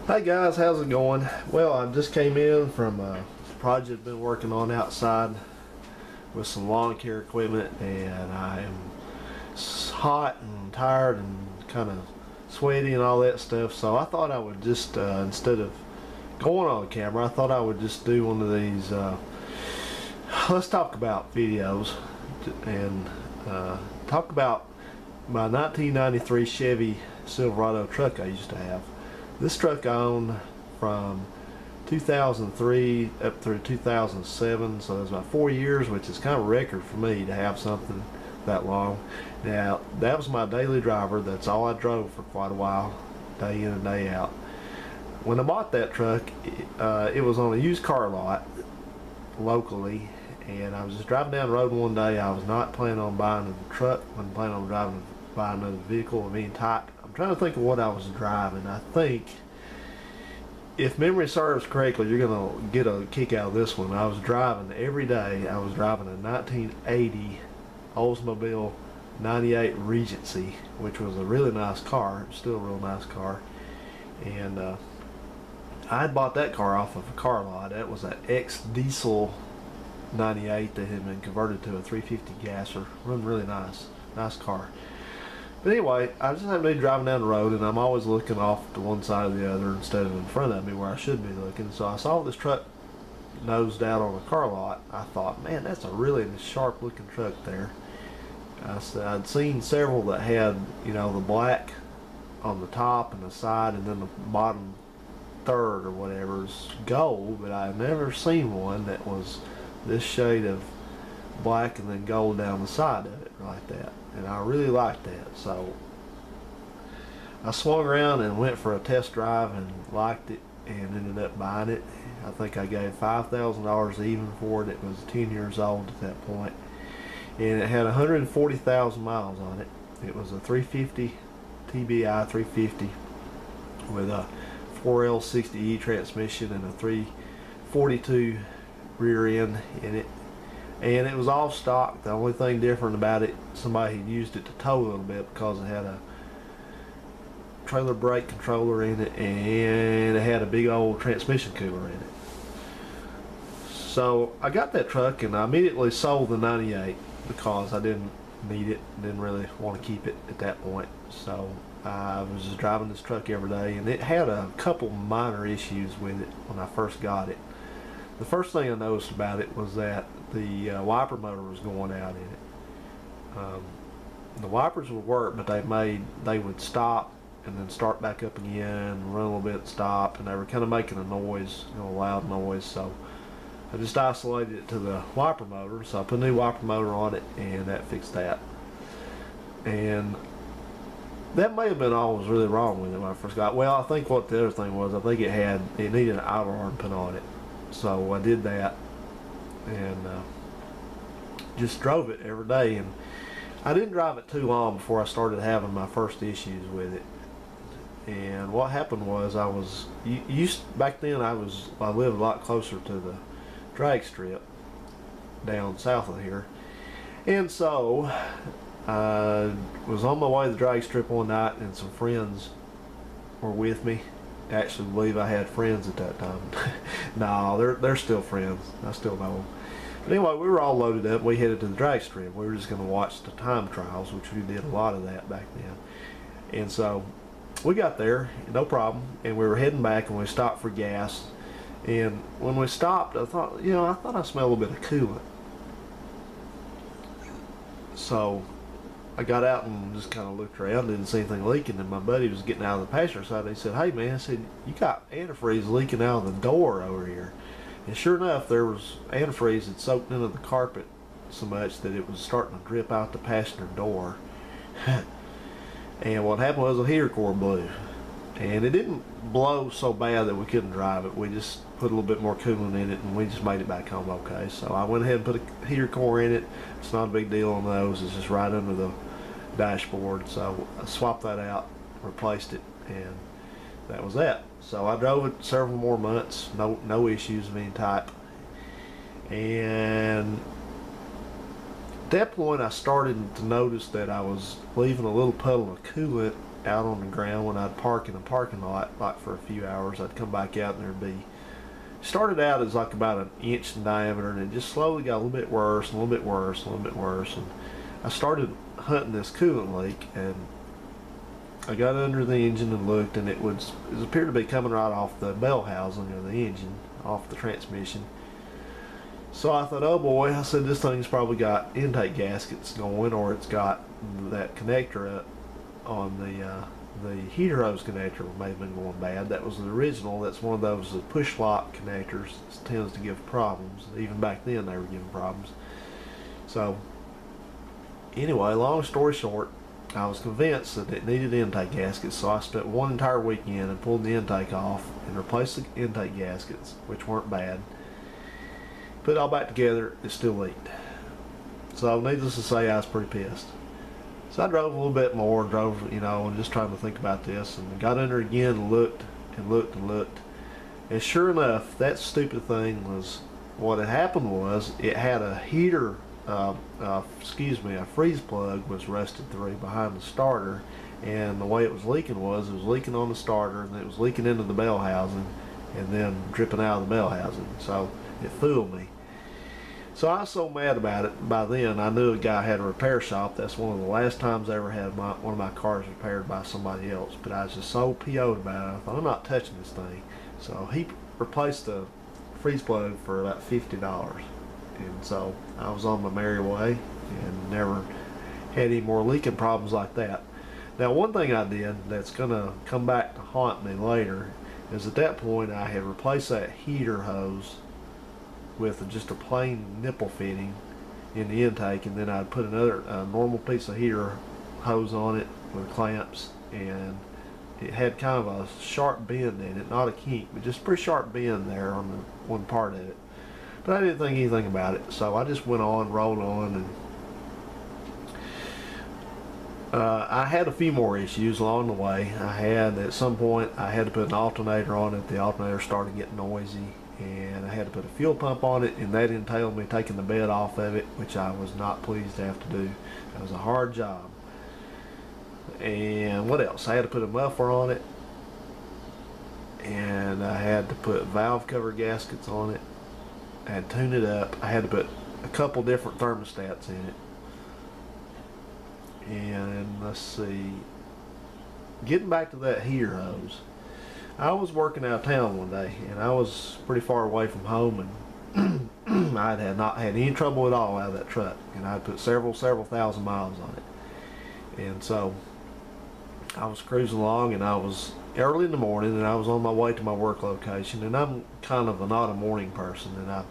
Hi guys, how's it going? Well, I just came in from a project I've been working on outside with some lawn care equipment, and I am hot and tired and kind of sweaty and all that stuff. So I thought I would just, instead of going on camera, I thought I would just do one of these let's talk about videos and talk about my 1993 Chevy Silverado truck I used to have. This truck I owned from 2003 up through 2007, so it was about 4 years, which is kind of a record for me to have something that long. Now, that was my daily driver. That's all I drove for quite a while, day in and day out. When I bought that truck, it was on a used car lot locally, and I was just driving down the road one day. I was not planning on buying a truck. I wasn't planning on buying another vehicle of any type. I'm trying to think of what I was driving. I think, if memory serves correctly, you're going to get a kick out of this one. I was driving every day. I was driving a 1980 Oldsmobile 98 Regency, which was a really nice car. It's still a real nice car. And I had bought that car off of a car lot. That was an ex-diesel 98 that had been converted to a 350 gasser. Run really nice car. But anyway, I just happened to be driving down the road, and I'm always looking off to one side or the other instead of in front of me where I should be looking. So I saw this truck nosed out on a car lot. I thought, man, that's a really sharp looking truck there. I'd seen several that had, you know, the black on the top and the side, and then the bottom third or whatever is gold, but I've never seen one that was this shade of black and then gold down the side of it like that. And I really liked that, so I swung around and went for a test drive and liked it and ended up buying it. I think I gave $5,000 even for it. It was 10 years old at that point, and it had 140,000 miles on it. It was a 350 TBI 350 with a 4L60E transmission and a 342 rear end in it. And it was all stock. The only thing different about it, somebody had used it to tow a little bit because it had a trailer brake controller in it, and it had a big old transmission cooler in it. So I got that truck, and I immediately sold the 98 because I didn't need it, didn't really want to keep it at that point. So I was just driving this truck every day, and it had a couple minor issues with it when I first got it. The first thing I noticed about it was that the wiper motor was going out in it. The wipers would work, but they would stop and then start back up again, run a little bit, stop, and they were kind of making a noise, you know, a loud noise. So I just isolated it to the wiper motor. So I put a new wiper motor on it, and that fixed that. And that may have been all that was really wrong with it when I first got it. Well, I think what the other thing was, I think it needed an idle arm put on it. So I did that, and just drove it every day. And I didn't drive it too long before I started having my first issues with it. And what happened was, back then I lived a lot closer to the drag strip down south of here, and so I was on my way to the drag strip one night, and some friends were with me. I actually believe I had friends at that time. No, they're still friends. I still know them. But anyway, we were all loaded up. We headed to the drag strip. We were just going to watch the time trials, which we did a lot of that back then. And so we got there, no problem, and we were heading back, and we stopped for gas. And when we stopped, I thought I smelled a little bit of coolant. So I got out and just kind of looked around, didn't see anything leaking, and my buddy was getting out of the passenger side. He said, "Hey man," I said, "you got antifreeze leaking out of the door over here." And sure enough, there was antifreeze that soaked into the carpet so much that it was starting to drip out the passenger door. And what happened was the heater core blew. And it didn't blow so bad that we couldn't drive it. We just put a little bit more coolant in it, and we just made it back home okay. So I went ahead and put a heater core in it. It's not a big deal on those. It's just right under the dashboard. So I swapped that out, replaced it, and that was that. So I drove it several more months, no issues of any type. And at that point I started to notice that I was leaving a little puddle of coolant out on the ground when I'd park in a parking lot like for a few hours. I'd come back out and there'd be, started out as like about an inch in diameter, and it just slowly got a little bit worse, and a little bit worse, and a little bit worse. And I started hunting this coolant leak, and I got under the engine and looked, and it appeared to be coming right off the bell housing of the engine, off the transmission. So I thought, oh boy, I said, this thing's probably got intake gaskets going, or it's got that connector up on the heater hose connector may have been going bad. That was the original. That's one of those push lock connectors that tends to give problems. Even back then they were giving problems. So anyway, long story short, I was convinced that it needed intake gaskets, so I spent one entire weekend and pulled the intake off and replaced the intake gaskets, which weren't bad. Put it all back together, it still leaked. So needless to say, I was pretty pissed. So I drove a little bit more, and just trying to think about this, and got under again and looked and looked and looked. And sure enough, that stupid thing was, what had happened was, it had a heater, a freeze plug was rusted through behind the starter, and the way it was leaking on the starter, and it was leaking into the bell housing, and then dripping out of the bell housing. So it fooled me. So I was so mad about it. By then, I knew a guy had a repair shop. That's one of the last times I ever had one of my cars repaired by somebody else. But I was just so PO'd about it. I thought, I'm not touching this thing. So he replaced the freeze plug for about $50. And so I was on my merry way and never had any more leaking problems like that. Now, one thing I did that's going to come back to haunt me later is, at that point I had replaced that heater hose with just a plain nipple fitting in the intake, and then I'd put another normal piece of heater hose on it with clamps, and it had kind of a sharp bend in it, not a kink, but just a pretty sharp bend there on the one part of it. But I didn't think anything about it, so I just went on, rolled on, and I had a few more issues along the way. At some point, I had to put an alternator on it. The alternator started getting noisy, and I had to put a fuel pump on it, and that entailed me taking the bed off of it, which I was not pleased to have to do. It was a hard job. And what else? I had to put a muffler on it, and I had to put valve cover gaskets on it. I had to tune it up. I had to put a couple different thermostats in it. And let's see, getting back to that heater hose, I was working out of town one day, and I was pretty far away from home, and I had not had any trouble at all out of that truck, and I put several thousand miles on it. And so I was cruising along, and I was early in the morning, and I was on my way to my work location, and I'm kind of not a morning person, and I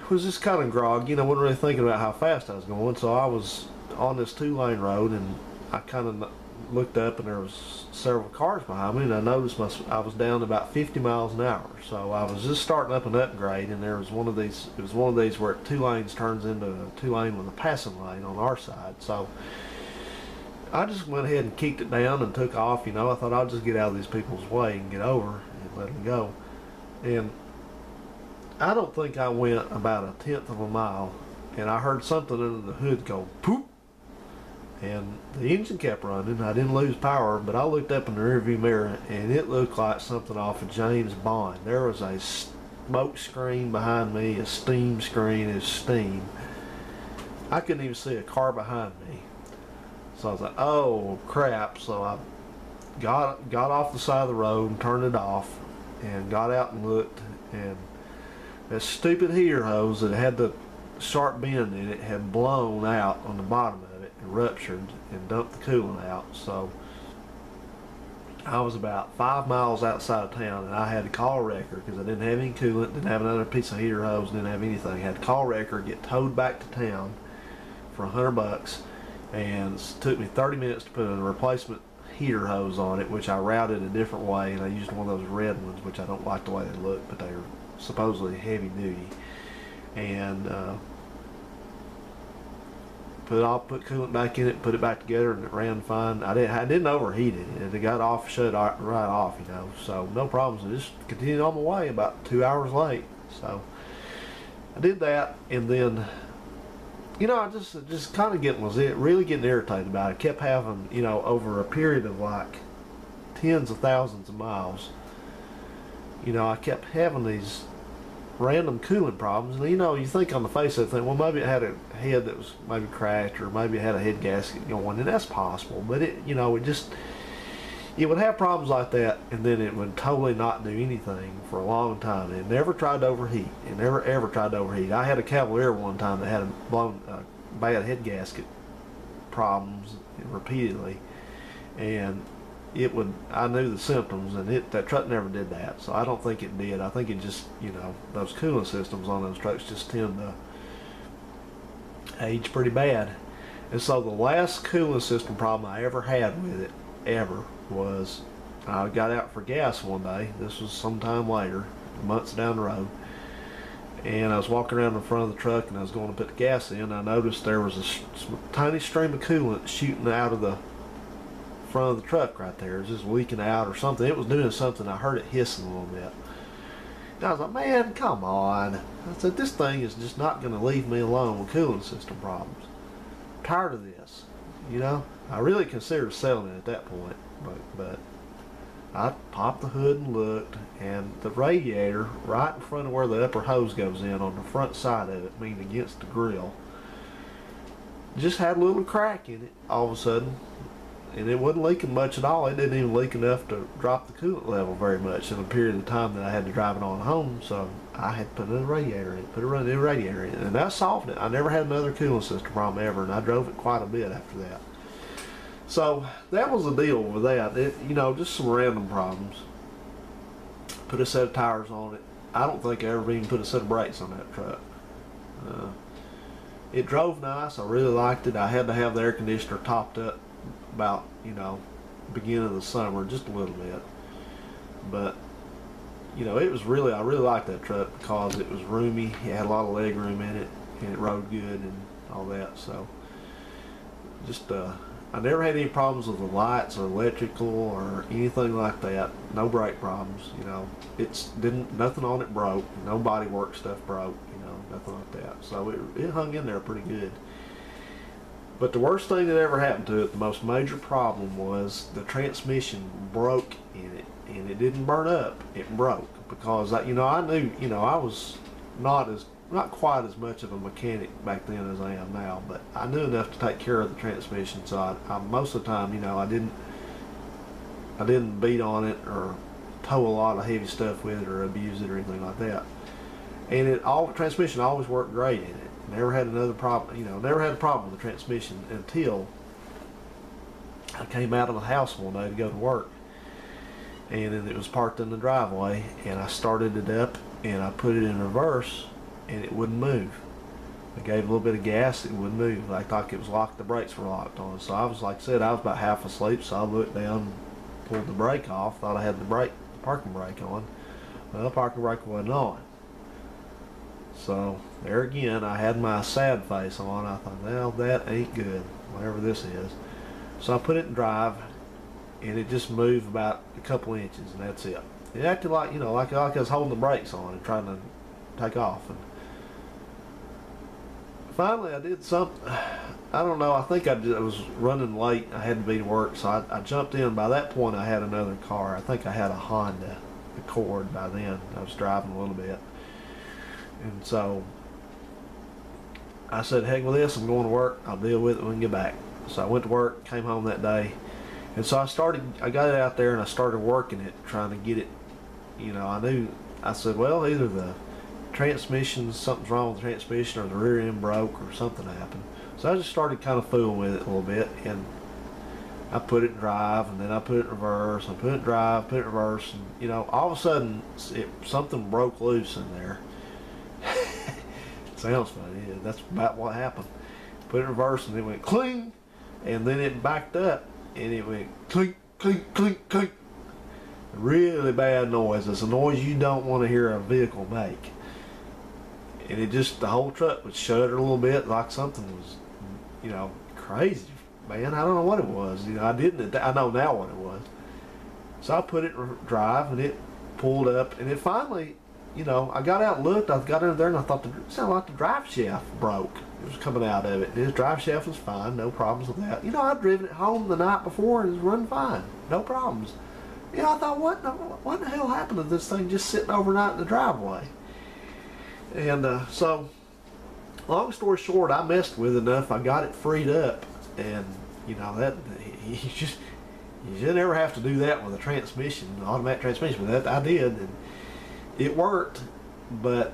was just kind of groggy, and I wasn't really thinking about how fast I was going. So I was on this 2-lane road, and I kind of looked up, and there was several cars behind me, and I noticed I was down to about 50 miles an hour. So I was just starting up an upgrade, and there was one of these, it was one of these where 2 lanes turns into a 2-lane with a passing lane on our side. So I just went ahead and kicked it down and took off. I thought I'll just get out of these people's way and get over and let them go. And I don't think I went about 1/10 of a mile, and I heard something under the hood go poop, and the engine kept running. I didn't lose power, but I looked up in the rearview mirror, and it looked like something off of James Bond. There was a smoke screen behind me, a steam screen, is steam. I couldn't even see a car behind me. So I was like, oh crap. So I got off the side of the road and turned it off, and got out and looked, and that stupid heater hose that had the sharp bend in it had blown out on the bottom of it and ruptured and dumped the coolant out. So I was about 5 miles outside of town, and I had to call a wrecker because I didn't have any coolant, didn't have another piece of heater hose, didn't have anything. I had to call a wrecker, get towed back to town for $100, and it took me 30 minutes to put a replacement heater hose on it, which I routed a different way, and I used one of those red ones, which I don't like the way they look, but they're supposedly heavy duty. And put coolant back in it, put it back together, and it ran fine. I didn't overheat it. It got off, shut right off, so no problems. I just continued on my way about 2 hours late. So I did that, and then you know, I just kind of really getting irritated about it. Kept having, you know, over a period of like tens of thousands of miles, you know, I kept having these random cooling problems. And you know, you think on the face of the thing, well, maybe it had a head that was maybe cracked, or maybe it had a head gasket going, and that's possible. But it, you know, it would have problems like that, and then it would totally not do anything for a long time. It never tried to overheat. It never ever tried to overheat. I had a Cavalier one time that had a blown bad head gasket problems repeatedly, and I knew the symptoms, and that truck never did that. So I don't think it did. I think it just, you know, those cooling systems on those trucks just tend to age pretty bad. And so the last cooling system problem I ever had with it, was I got out for gas one day. This was sometime later, months down the road, and I was walking around in front of the truck, and I was going to put the gas in. I noticed there was a tiny stream of coolant shooting out of the front of the truck right there. It was just leaking out or something. It was doing something. I heard it hissing a little bit. And I was like, man, come on. I said, this thing is just not going to leave me alone with cooling system problems. I'm tired of this, you know. I really considered selling it at that point, but I popped the hood and looked, and the radiator right in front of where the upper hose goes in on the front side of it, meaning against the grill, just had a little crack in it all of a sudden. And it wasn't leaking much at all. It didn't even leak enough to drop the coolant level very much in a period of time that I had to drive it on home. So I had to put another radiator in, put a new radiator in, and that solved it. I never had another cooling system problem ever, and I drove it quite a bit after that. So that was the deal with that. You know, just some random problems. Put a set of tires on it. I don't think I ever even put a set of brakes on that truck. It drove nice. I really liked it. I had to have the air conditioner topped up about, you know, beginning of the summer, just a little bit. But you know, I really liked that truck because it was roomy. It had a lot of leg room in it, and it rode good and all that. So just I never had any problems with the lights or electrical or anything like that. No brake problems, you know. Nothing on it broke. No body work stuff broke, you know, nothing like that. So it hung in there pretty good. But the worst thing that ever happened to it, the most major problem, was the transmission broke in it, and it didn't burn up. It broke because I knew, you know, I was not quite as much of a mechanic back then as I am now, but I knew enough to take care of the transmission. So I most of the time, you know, I didn't beat on it or tow a lot of heavy stuff with it or abuse it or anything like that. And the transmission always worked great in it. Never had another problem, you know, never had a problem with the transmission until I came out of the house one day to go to work. And it was parked in the driveway, and I started it up and I put it in reverse, and it wouldn't move. I gave a little bit of gas, it wouldn't move. I thought it was locked, the brakes were locked on. So I was, like I said, I was about half asleep, so I looked down, pulled the brake off, thought I had the parking brake on. Well, the parking brake wasn't on. So there again, I had my sad face on. I thought, well, that ain't good, whatever this is. So I put it in drive, and it just moved about a couple inches, and that's it. It acted like, you know, like I was holding the brakes on and trying to take off. And finally, I did something. I don't know. I think I was running late. I had to be to work, so I jumped in. By that point, I had another car. I think I had a Honda Accord by then. I was driving a little bit. And so I said, heck with this, I'm going to work. I'll deal with it when we get back. So I went to work, came home that day. And so I got it out there and I started working it, trying to get it, you know, I said, well, either the transmission, something's wrong with the transmission, or the rear end broke, or something happened. So I just started kind of fooling with it a little bit, and I put it in drive, and then I put it in reverse, I put it in drive, put it in reverse, and, you know, all of a sudden, something broke loose in there. Sounds funny. Yeah, that's about what happened. Put it in reverse and it went cling, and then it backed up and it went clink, clink, clink, clink. Really bad noise. It's a noise you don't want to hear a vehicle make. And the whole truck would shudder a little bit, like something was, you know, crazy, man. I don't know what it was. You know, I know now what it was. So I put it in drive, and it pulled up, and it finally, you know, I got out and looked. I got in there and I thought it sounded like the drive shaft broke. It was coming out of it. His drive shaft was fine, no problems with that. You know, I'd driven it home the night before and it was running fine, no problems. You know, I thought, what the hell happened to this thing just sitting overnight in the driveway? And so, long story short, I messed with it enough. I got it freed up, and you know that you should never have to do that with a transmission, an automatic transmission. But that I did, and it worked. But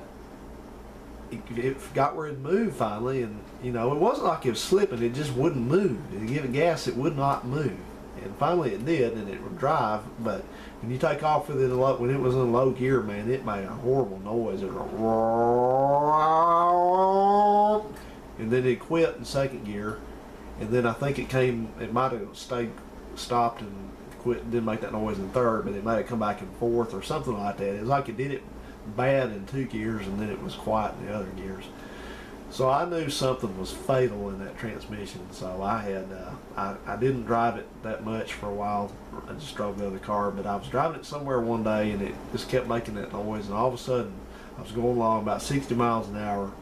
it got where it moved finally, and you know it wasn't like it was slipping. It just wouldn't move. If you give it gas, it would not move. And finally it did, and it would drive. But when you take off with it when it was in low gear, man, it made a horrible noise. It was and then it quit in second gear, and then I think it might have stopped and quit and didn't make that noise in third, but it might have come back in fourth or something like that. It was like it did it bad in 2 gears, and then it was quiet in the other gears. So I knew something was fatal in that transmission. So I had I didn't drive it that much for a while. I just drove the other car, but I was driving it somewhere one day and it just kept making that noise, and all of a sudden I was going along about 60 miles an hour,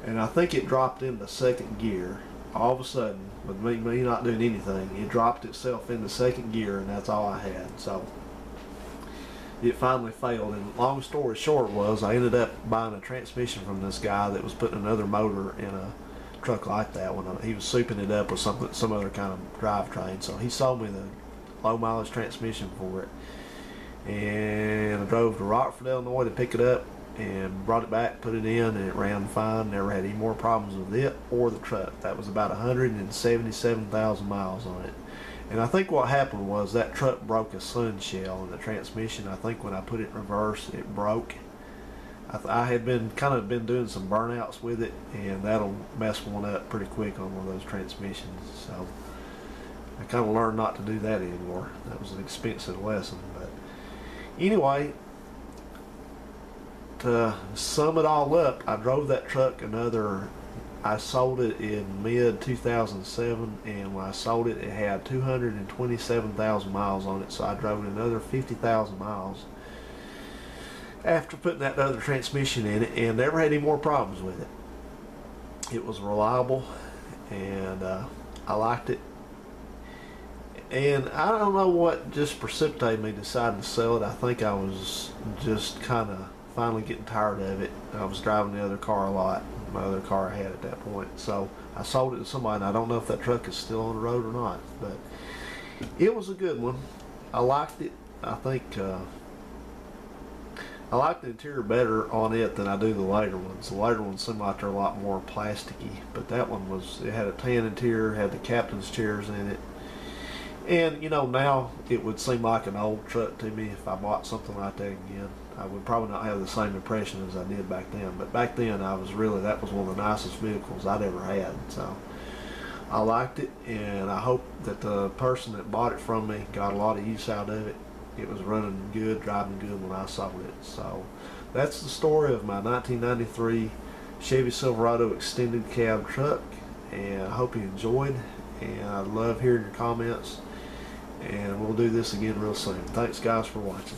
and I think it dropped into second gear. All of a sudden, with me not doing anything, it dropped itself into second gear, and that's all I had. So it finally failed, and long story short was I ended up buying a transmission from this guy that was putting another motor in a truck like that one. He was souping it up with some other kind of drivetrain, so he sold me the low mileage transmission for it, and I drove to Rockford, Illinois to pick it up and brought it back, put it in, and it ran fine. Never had any more problems with it or the truck. That was about 177,000 miles on it. And I think what happened was that truck broke a sun shell in the transmission. I think when I put it in reverse, it broke. I had been doing some burnouts with it, and that'll mess one up pretty quick on one of those transmissions. So I kind of learned not to do that anymore. That was an expensive lesson. But anyway, to sum it all up, I drove that truck I sold it in mid-2007, and when I sold it, it had 227,000 miles on it, so I drove it another 50,000 miles after putting that other transmission in it, and never had any more problems with it. It was reliable, and I liked it. And I don't know what just precipitated me deciding to sell it. I think I was just kind of finally getting tired of it. I was driving the other car a lot, my other car I had at that point, so I sold it to somebody, and I don't know if that truck is still on the road or not, but it was a good one. I liked it. I think I like the interior better on it than I do the later ones. The later ones seem like they're a lot more plasticky, but that one it had a tan interior, had the captain's chairs in it. And you know, now it would seem like an old truck to me if I bought something like that again. I would probably not have the same impression as I did back then, but back then that was one of the nicest vehicles I'd ever had. So I liked it, and I hope that the person that bought it from me got a lot of use out of it. It was running good, driving good when I sold it. So that's the story of my 1993 Chevy Silverado extended cab truck, and I hope you enjoyed, and I love hearing your comments, and we'll do this again real soon. Thanks guys for watching.